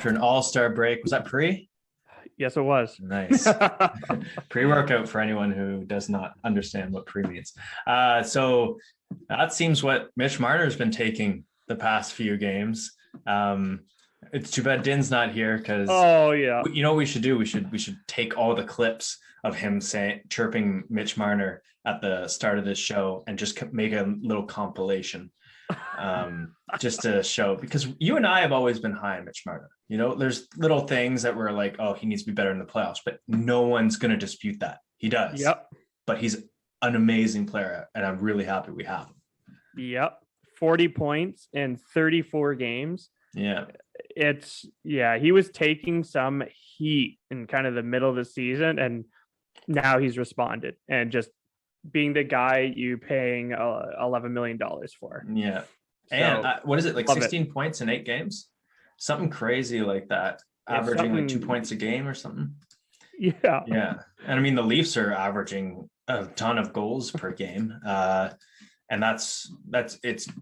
after an all-star break. Was that pre? Yes, it was. Nice. Pre-workout for anyone who does not understand what pre means. So that seems what Mitch Marner's been taking the past few games. It's too bad Din's not here because you know what we should do? We should take all the clips of him chirping Mitch Marner at the start of this show and just make a little compilation. Just to show, because you and I have always been high on Mitch Marner. You know, there's little things that we're like, oh, he needs to be better in the playoffs, but no one's going to dispute that. He does. Yep. But he's an amazing player, and I'm really happy we have him. Yep. 40 points in 34 games. Yeah. He was taking some heat in kind of the middle of the season, and now he's responded and just being the guy you paying $11 million for. Yeah. And what is it, like 16 points in 8 games? Something crazy like that, averaging like 2 points a game or something. Yeah. Yeah. And I mean, the Leafs are averaging a ton of goals per game. And it's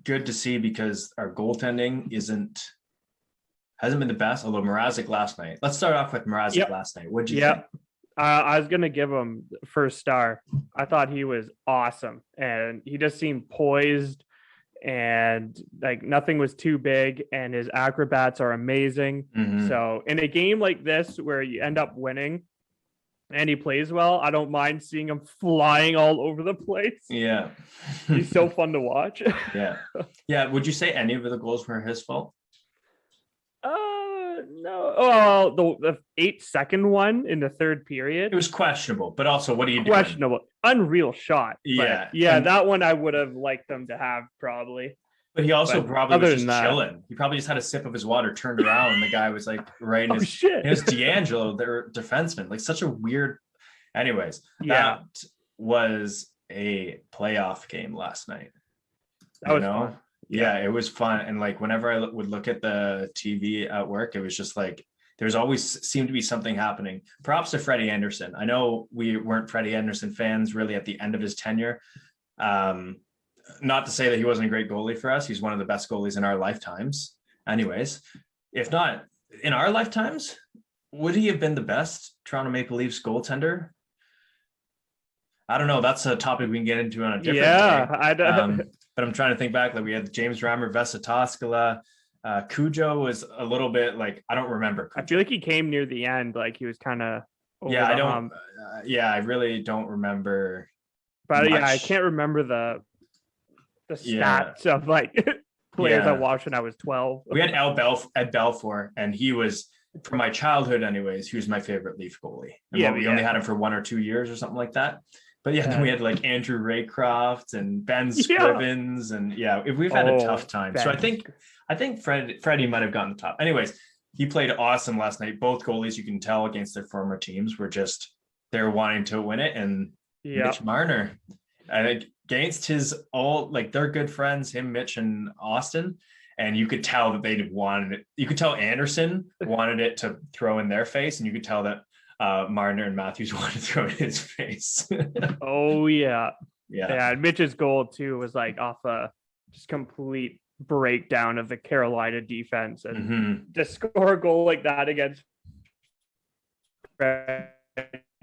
good to see because our goaltending hasn't been the best, although Mrazek last night. Let's start off with Mrazek last night. What'd you think? I was going to give him first star. I thought he was awesome, and he just seemed poised and like nothing was too big, and his acrobats are amazing. Mm-hmm. So in a game like this where you end up winning and he plays well, I don't mind seeing him flying all over the place. Yeah. He's so fun to watch. Yeah. Yeah. Would you say any of the goals were his fault? No. Oh, the 8-second one in the third period. It was questionable, but also, what do you do? Questionable. Unreal shot. Yeah. Yeah, that one I would have liked them to have probably. But he also probably was just chilling. He probably just had a sip of his water, turned around, and the guy was like right in his shit. It was D'Angelo, their defenseman. Like such a weird. Anyways, that was a playoff game last night. That was fun. Yeah, it was fun. And like whenever I would look at the TV at work, it was just like there's always seemed to be something happening. Props to Freddie Anderson. I know we weren't Freddie Anderson fans really at the end of his tenure. Not to say that he wasn't a great goalie for us. He's one of the best goalies in our lifetimes. Anyways, if not in our lifetimes, would he have been the best Toronto Maple Leafs goaltender? I don't know. That's a topic we can get into on a different day. I don't. But I'm trying to think back. Like we had James Reimer, Vesa Toskala. Cujo was a little bit like, I don't remember. Cujo. I feel like he came near the end. Like he was kind of. I really don't remember. But much. I can't remember the stats of like players I watched when I was 12. We had Ed Belfour, and he was, from my childhood anyways, he was my favorite Leaf goalie. And we only had him for 1 or 2 years or something like that. But then we had like Andrew Raycroft and Ben Scrivens, and we've had a tough time. Ben. So I think Freddie might have gotten the top. Anyways, he played awesome last night. Both goalies, you can tell against their former teams, were just they're wanting to win it. And Mitch Marner, against his they're good friends, him, Mitch, and Austin. And you could tell that they wanted it. You could tell Anderson wanted it to throw in their face, and you could tell that Marner and Matthews wanted to throw in his face. Oh yeah. And Mitch's goal too was like off a just complete breakdown of the Carolina defense, and to score a goal like that against Freddie,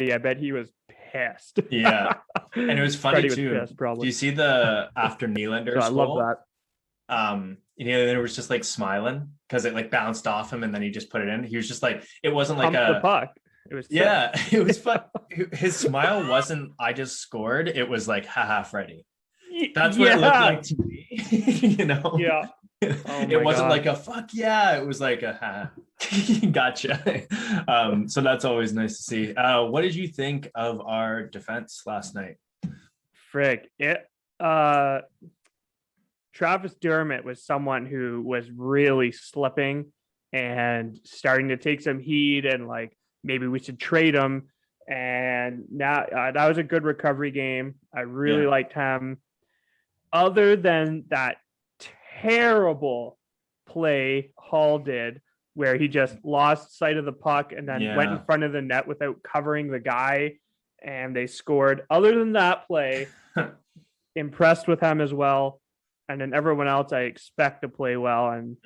I bet he was pissed. Yeah, and it was funny too. Pissed, do you see the after Nylander's goal? I love that. It was just like smiling because it like bounced off him and then he just put it in. He was just like, it wasn't like the puck. It was it was fun. His smile wasn't I just scored. It was like, haha, Freddie. That's what it looked like to me. Yeah. It wasn't like a fuck yeah. It was like a ha. Gotcha. So that's always nice to see. What did you think of our defense last night? Frick. Travis Dermott was someone who was really slipping and starting to take some heat, and like maybe we should trade him. And now that was a good recovery game. I really liked him. Other than that terrible play Hall did, where he just lost sight of the puck and then went in front of the net without covering the guy, and they scored. Other than that play, impressed with him as well. And then everyone else I expect to play well. And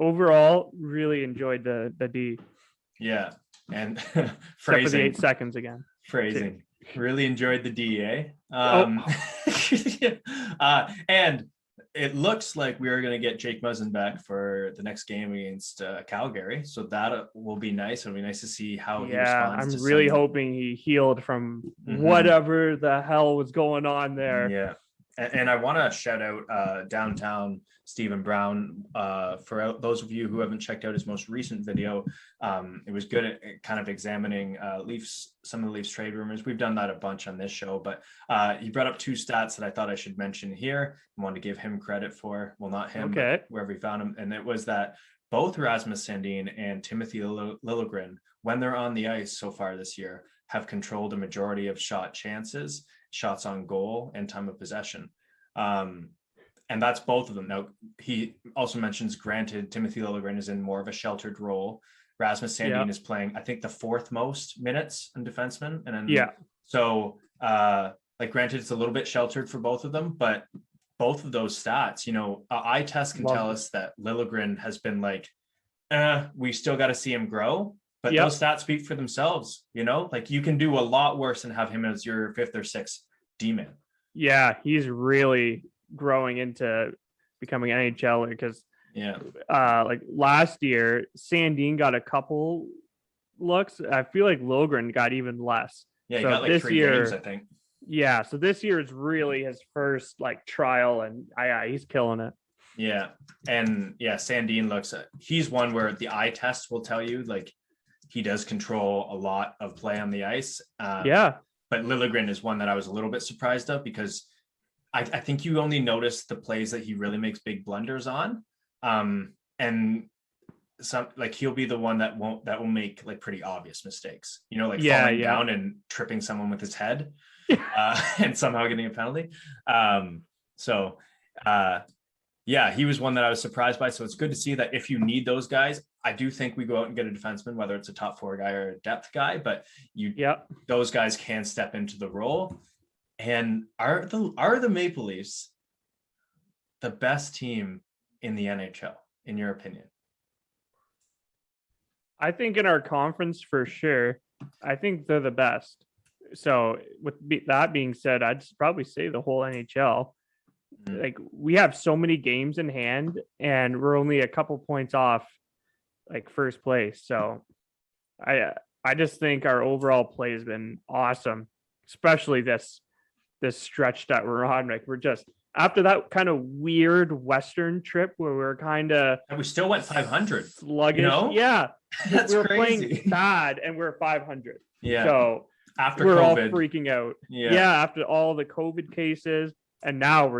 overall, really enjoyed the D. Yeah, and Except for the 8 seconds again. Phrasing. Really enjoyed the DA. And it looks like we are going to get Jake Muzzin back for the next game against Calgary. So that will be nice. It'll be nice to see how he responds. I'm really hoping he healed from whatever the hell was going on there. Yeah. And I want to shout out downtown Stephen Brown for those of you who haven't checked out his most recent video. It was good at kind of examining some of the Leafs trade rumors. We've done that a bunch on this show, but he brought up 2 stats that I thought I should mention here. I want to give him credit for, well, not him, but wherever he found him. And it was that both Rasmus Sandin and Timothy Liljegren, when they're on the ice so far this year, have controlled a majority of shot chances, shots on goal, and time of possession. And that's both of them. Now, he also mentions, granted, Timothy Liljegren is in more of a sheltered role. Rasmus Sandin is playing, I think, the 4th most minutes in defenseman. And then, so, granted, it's a little bit sheltered for both of them, but both of those stats, eye test can tell us that Liljegren has been like, we still got to see him grow. But those stats speak for themselves, you can do a lot worse than have him as your 5th or 6th D-man. Yeah, he's really growing into becoming an NHLer because last year, Sandin got a couple looks. I feel like Liljegren got even less. Yeah, he got like 3 games, I think. Yeah, so this year is really his first trial, and he's killing it. Yeah, and Sandin he's one where the eye test will tell you he does control a lot of play on the ice. But Liljegren is one that I was a little bit surprised of because I think you only notice the plays that he really makes big blunders on. And some he'll be the one that will make pretty obvious mistakes, falling down and tripping someone with his head and somehow getting a penalty. He was one that I was surprised by. So it's good to see that if you need those guys, I do think we go out and get a defenseman, whether it's a top 4 guy or a depth guy, but those guys can step into the role. And are the Maple Leafs the best team in the NHL, in your opinion? I think in our conference for sure. I think they're the best. So with that being said, I'd probably say the whole NHL. We have so many games in hand and we're only a couple points off first place. So I just think our overall play has been awesome, especially this stretch that we're on. We're just after that kind of weird Western trip where we're kind of, and we still went 500 sluggish. That's we were crazy. Playing bad and we're 500. So after we're COVID, all freaking out. After all the COVID cases, and now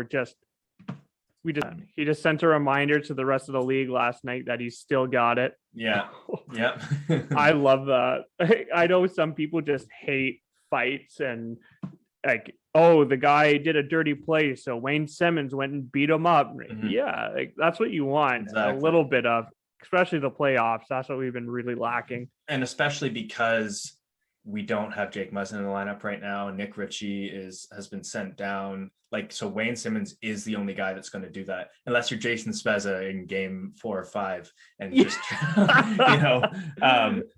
he just sent a reminder to the rest of the league last night that he's still got it. I love that. I know some people just hate fights and the guy did a dirty play, so Wayne Simmons went and beat him up. That's what you want. Exactly. A little bit of, especially the playoffs. That's what we've been really lacking, and especially because we don't have Jake Muzzin in the lineup right now. Nick Ritchie has been sent down. So Wayne Simmons is the only guy that's going to do that, unless you're Jason Spezza in game 4 or 5 and just,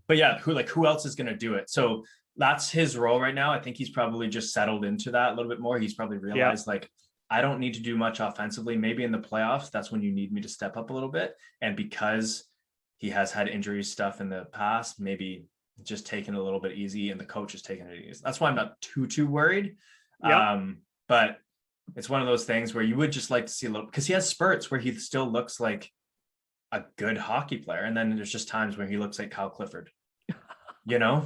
but who else is going to do it? So that's his role right now. I think he's probably just settled into that a little bit more. He's probably realized I don't need to do much offensively. Maybe in the playoffs, that's when you need me to step up a little bit. And because he has had injury stuff in the past, maybe just taking it a little bit easy, and the coach is taking it easy. That's why I'm not too worried. But it's one of those things where you would just like to see a little, because he has spurts where he still looks like a good hockey player, and then there's just times where he looks like Kyle Clifford. Yeah.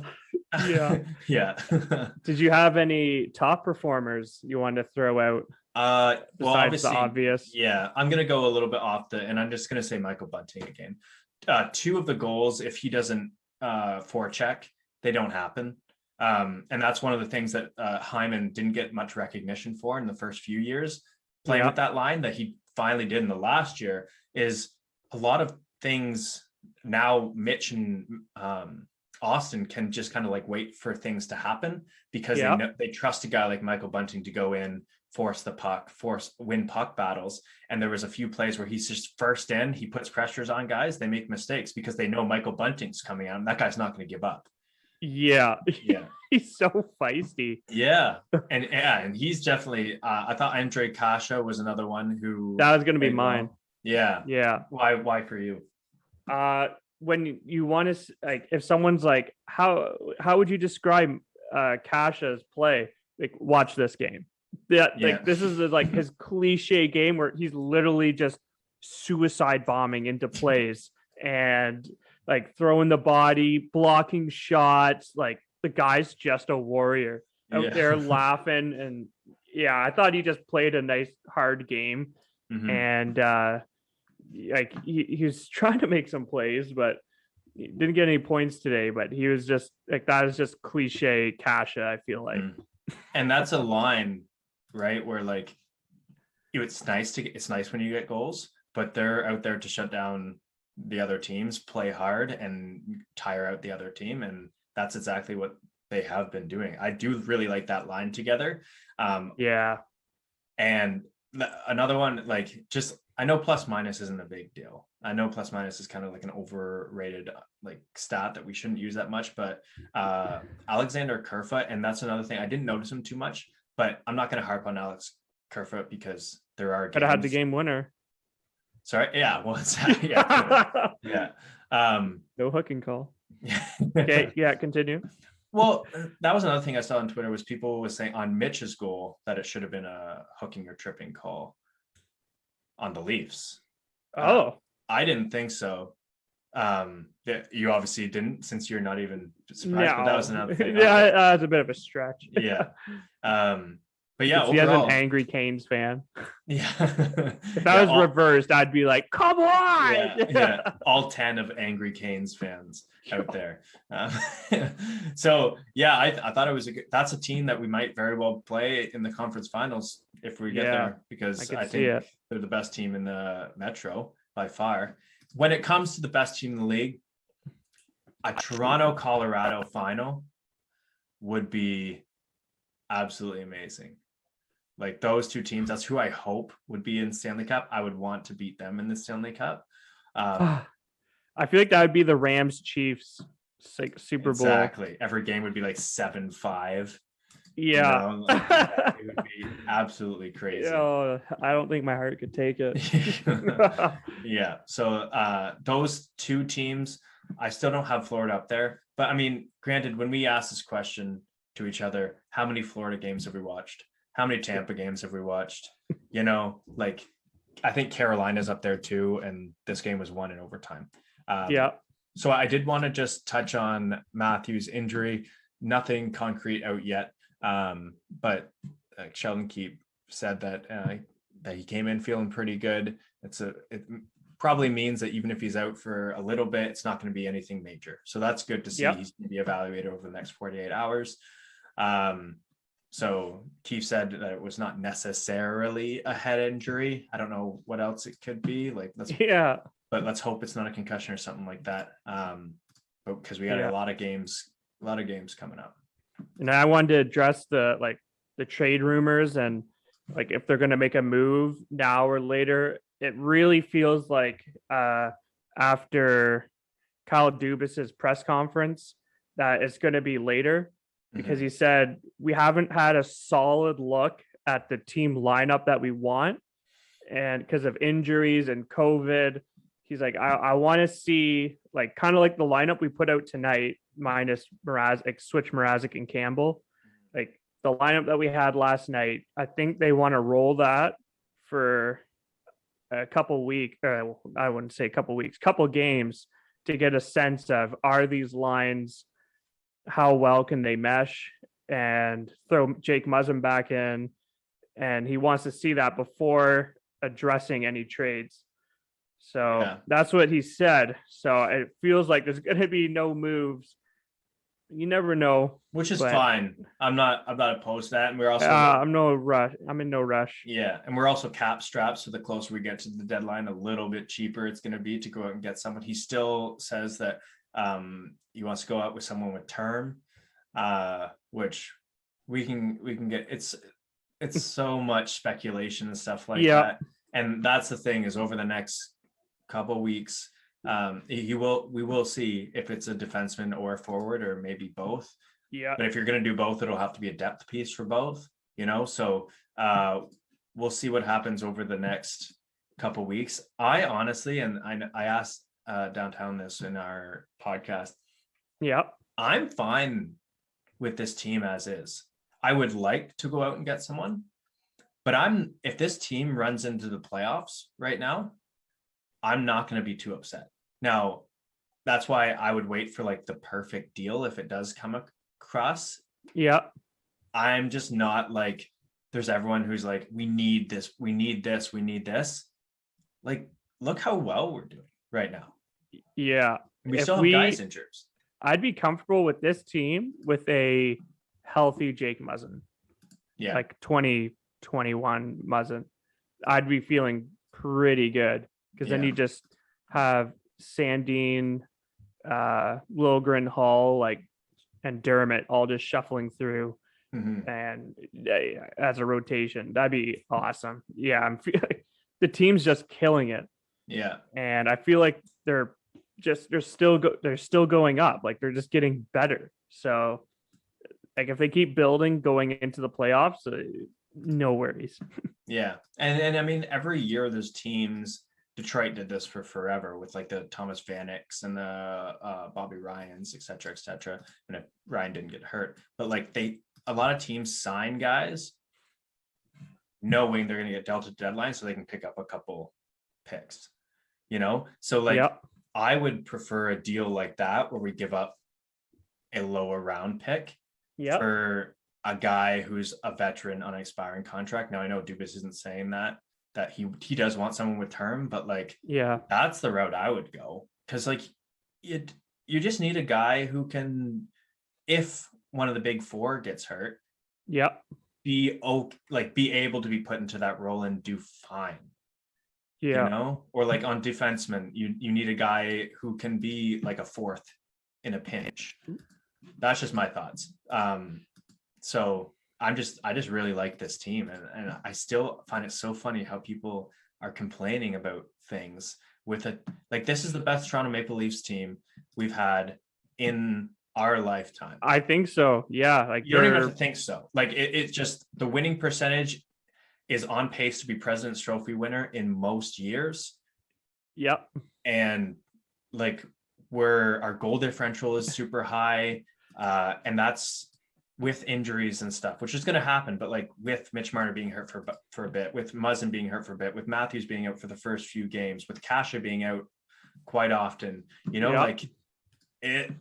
Did you have any top performers you wanted to throw out? Besides the obvious. I'm gonna go a little bit off and I'm just gonna say Michael Bunting again. 2 of the goals, if he doesn't forecheck, they don't happen. And that's one of the things that Hyman didn't get much recognition for in the first few years playing with that line that he finally did in the last year. Is a lot of things now Mitch and Austin can just kind of wait for things to happen because they trust a guy like Michael Bunting to go in, force the puck, win puck battles. And there was a few plays where he's just first in, he puts pressures on guys, they make mistakes because they know Michael Bunting's coming out and that guy's not going to give up. Yeah. Yeah. He's so feisty. Yeah. And he's definitely, I thought Andre Kasha was another one who. That was going to be mine. Well. Yeah. Yeah. Why for you? When you want to, like, if someone's like, how would you describe Kasha's play? Like, watch this game. Like, this is like his cliche game where he's literally just suicide bombing into plays and like throwing the body, blocking shots. Like, the guy's just a warrior out there laughing. And yeah, I thought he just played a nice hard game. And like he was trying to make some plays, but he didn't get any points today. But he was just like, that is just cliche Kasha, I feel like. And that's a line, right, where like it's nice when you get goals, but they're out there to shut down the other teams, play hard and tire out the other team, and that's exactly what they have been doing. I do really like that line together. And another one, like, just, I know plus minus isn't a big deal. I know plus minus is kind of like an overrated like stat that we shouldn't use that much, but Alexander Kerfoot, and that's another thing, I didn't notice him too much, but I'm not going to harp on Alex Kerfoot because there are games. Could have had the game winner. Sorry. Yeah. Well, yeah. No hooking call. Okay. Yeah. Continue. Well, that was another thing I saw on Twitter was people was saying on Mitch's goal that it should have been a hooking or tripping call on the Leafs. I didn't think so. You obviously didn't, since you're not even surprised. No. But that was another thing. Yeah, that's a bit of a stretch. Yeah. But yeah, he has an angry Canes fan. Yeah. If that was reversed, I'd be like, come on. Yeah. All 10 of angry Canes fans out there. So yeah, I thought it was that's a team that we might very well play in the conference finals if we get there, because I think they're the best team in the Metro by far. When it comes to the best team in the league, a Toronto-Colorado final would be absolutely amazing. Like, those two teams, that's who I hope would be in Stanley Cup. I would want to beat them in the Stanley Cup. I feel like that would be the Rams Chiefs Super Bowl. Exactly. Every game would be like 7-5. Yeah. You know, like, it would be absolutely crazy. I don't think my heart could take it. Yeah. So those two teams, I still don't have Florida up there. But I mean, granted, when we ask this question to each other, how many Florida games have we watched? How many Tampa games have we watched? You know, like, I think Carolina's up there too, and this game was won in overtime. So I did want to just touch on Matthews' injury. Nothing concrete out yet, but Sheldon Keefe said that he came in feeling pretty good. It probably means that even if he's out for a little bit, it's not going to be anything major. So that's good to see. He's going to be evaluated over the next 48 hours. So Keefe said that it was not necessarily a head injury. I don't know what else it could be. Like, but let's hope it's not a concussion or something like that. But because we got a lot of games coming up. And I wanted to address the trade rumors and like if they're going to make a move now or later. It really feels like after Kyle Dubas's press conference that it's going to be later, because he said we haven't had a solid look at the team lineup that we want, and because of injuries and COVID, he's like, I want to see like kind of like the lineup we put out tonight minus switch Mrazek and Campbell, like the lineup that we had last night. I think they want to roll that for a couple weeks. I wouldn't say a couple weeks, couple games to get a sense of, are these lines, how well can they mesh, and throw Jake Muzzin back in. And he wants to see that before addressing any trades. So that's what he said. So it feels like there's going to be no moves. You never know, which is fine. I'm not opposed to that. And we're also I'm in no rush. Yeah. And we're also cap strapped. So the closer we get to the deadline, a little bit cheaper it's going to be to go out and get someone. He still says that he wants to go out with someone with term, which we can get. it's so much speculation and stuff like Yeah. that. And that's the thing, is over the next couple weeks, we will see if it's a defenseman or a forward, or maybe both. Yeah. But if you're going to do both, it'll have to be a depth piece for both, so we'll see what happens over the next couple weeks. I honestly, and I asked Downtown this in our podcast, Yeah. I'm fine with this team as is. I would like to go out and get someone, but if this team runs into the playoffs right now, I'm not going to be too upset. Now, that's why I would wait for like the perfect deal if it does come across. Yeah. I'm just not like, there's everyone who's like, we need this, we need this, we need this. Like, look how well we're doing right now. Yeah. We still have guys injured. I'd be comfortable with this team with a healthy Jake Muzzin. Yeah. Like 2021 Muzzin. I'd be feeling pretty good, because then you just have Sandine, Lilgren, Hall, and Dermott all just shuffling through. Mm-hmm. And as a rotation, that'd be awesome. Yeah, I'm feeling the team's just killing it. Yeah, and I feel like they're still going up. Like, they're just getting better. So, like, if they keep building going into the playoffs, no worries. Yeah, and I mean, every year there's teams. Detroit did this for forever with like the Thomas Vaneks and the Bobby Ryans, et cetera, and if Ryan didn't get hurt, but like a lot of teams sign guys knowing they're going to get dealt a deadline so they can pick up a couple picks, so like I would prefer a deal like that where we give up a lower round pick for a guy who's a veteran on an expiring contract. Now I know Dubas isn't saying that he does want someone with term, but like, that's the route I would go, because like you just need a guy who can, if one of the big four gets hurt, be able to be put into that role and do fine. Or like on defensemen, you need a guy who can be like a fourth in a pinch. That's just my thoughts. So I just really like this team, and I still find it so funny how people are complaining about things with it. Like, this is the best Toronto Maple Leafs team we've had in our lifetime. I think so. Yeah. Like, you don't even have to think so. Like, it's just the winning percentage is on pace to be President's Trophy winner in most years. Yep. And like, our goal differential is super high, and that's with injuries and stuff, which is going to happen. But like, with Mitch Marner being hurt for a bit, with Muzzin being hurt for a bit, with Matthews being out for the first few games, with Kasha being out quite often, like it.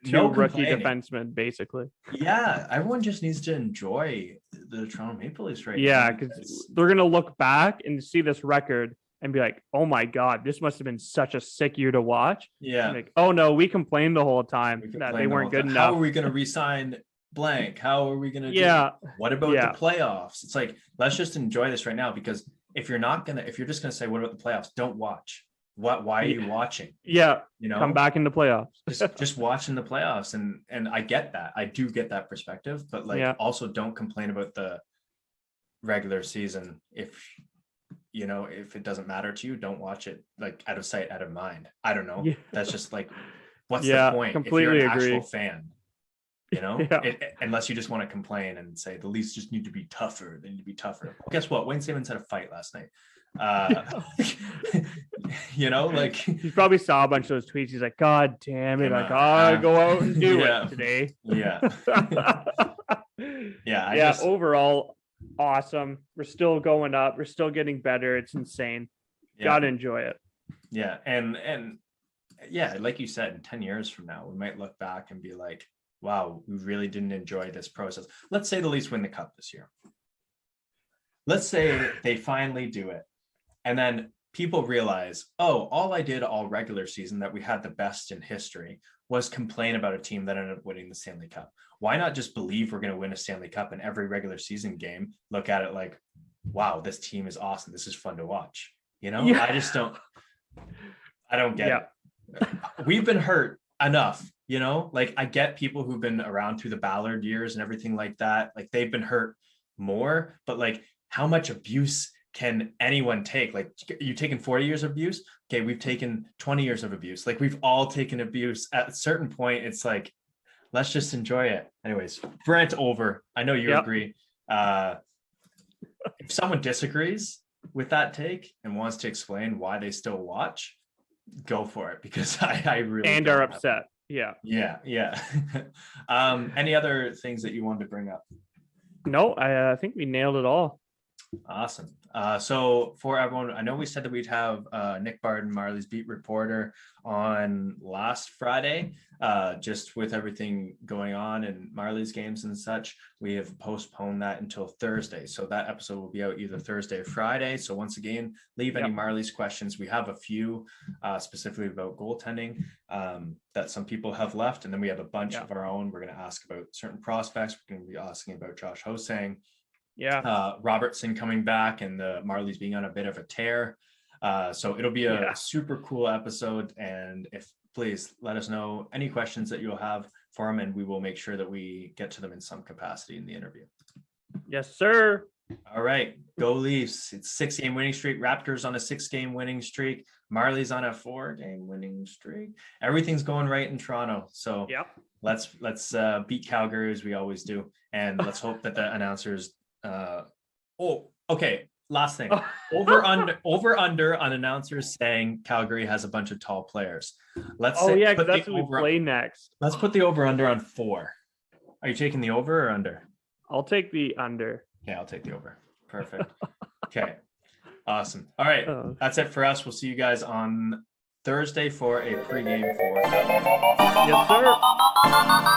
Two rookie defensemen, basically. Yeah, everyone just needs to enjoy the Toronto Maple Leafs right now. Yeah, because they're going to look back and see this record and be like, oh my God, this must have been such a sick year to watch. Yeah. Like, oh no, we complained the whole time that they weren't good enough. How are we going to re-sign blank? How are we going to do what about the playoffs? It's like, let's just enjoy this right now, because if you're just going to say, what about the playoffs? Don't watch. Why are you watching? Yeah. Come back in the playoffs. just watching the playoffs. And I get that. I do get that perspective, but like, also don't complain about the regular season. If it doesn't matter to you, don't watch it. Like, out of sight, out of mind. I don't know. That's just like, what's the point? Completely if you're an agree. actual fan, unless you just want to complain and say the Leafs just need to be tougher. They need to be tougher. Well, guess what? Wayne Simmons had a fight last night. Like, he probably saw a bunch of those tweets. He's like, God damn it, I gotta go out and do it today. Overall, awesome. We're still going up. We're still getting better. It's insane. Gotta enjoy it. Yeah. And like you said, 10 years from now, we might look back and be like, wow, we really didn't enjoy this process. Let's say the Leafs win the cup this year. Let's say they finally do it. And then people realize, oh, all I did all regular season that we had the best in history was complain about a team that ended up winning the Stanley Cup. Why not just believe we're going to win a Stanley Cup, and every regular season game, look at it like, wow, this team is awesome. This is fun to watch. I don't get it. We've been hurt enough, like, I get people who've been around through the Ballard years and everything like that. Like, they've been hurt more, but like how much abuse can anyone take? Like, you taken 40 years of abuse? Okay, we've taken 20 years of abuse. Like, we've all taken abuse. At a certain point, it's like, let's just enjoy it. Anyways, Brent over. I know you agree. If someone disagrees with that take and wants to explain why they still watch, go for it, because I really and are upset. Yeah. Any other things that you wanted to bring up? No, I think we nailed it all. Awesome. So for everyone, I know we said that we'd have Nick Barden, Marley's beat reporter, on last Friday. Just with everything going on and Marley's games and such, we have postponed that until Thursday. So that episode will be out either Thursday or Friday. So once again, leave any Marley's questions. We have a few specifically about goaltending that some people have left. And then we have a bunch of our own. We're going to ask about certain prospects. We're going to be asking about Josh Hosang. Robertson coming back, and the Marlies being on a bit of a tear. So it'll be a super cool episode. And please let us know any questions that you'll have for him, and we will make sure that we get to them in some capacity in the interview. Yes, sir. All right, go Leafs. It's 6-game winning streak. Raptors on a 6-game winning streak. Marlies on a 4-game winning streak. Everything's going right in Toronto. So let's beat Calgary as we always do, and let's hope that the announcers last thing. Over under on announcers saying Calgary has a bunch of tall players. Let's because that's what we play next. Let's put the over under on 4. Are you taking the over or under? I'll take the under. Yeah, I'll take the over. Perfect. Okay. Awesome. All right. That's it for us. We'll see you guys on Thursday for a pregame for Calgary. Yes, sir.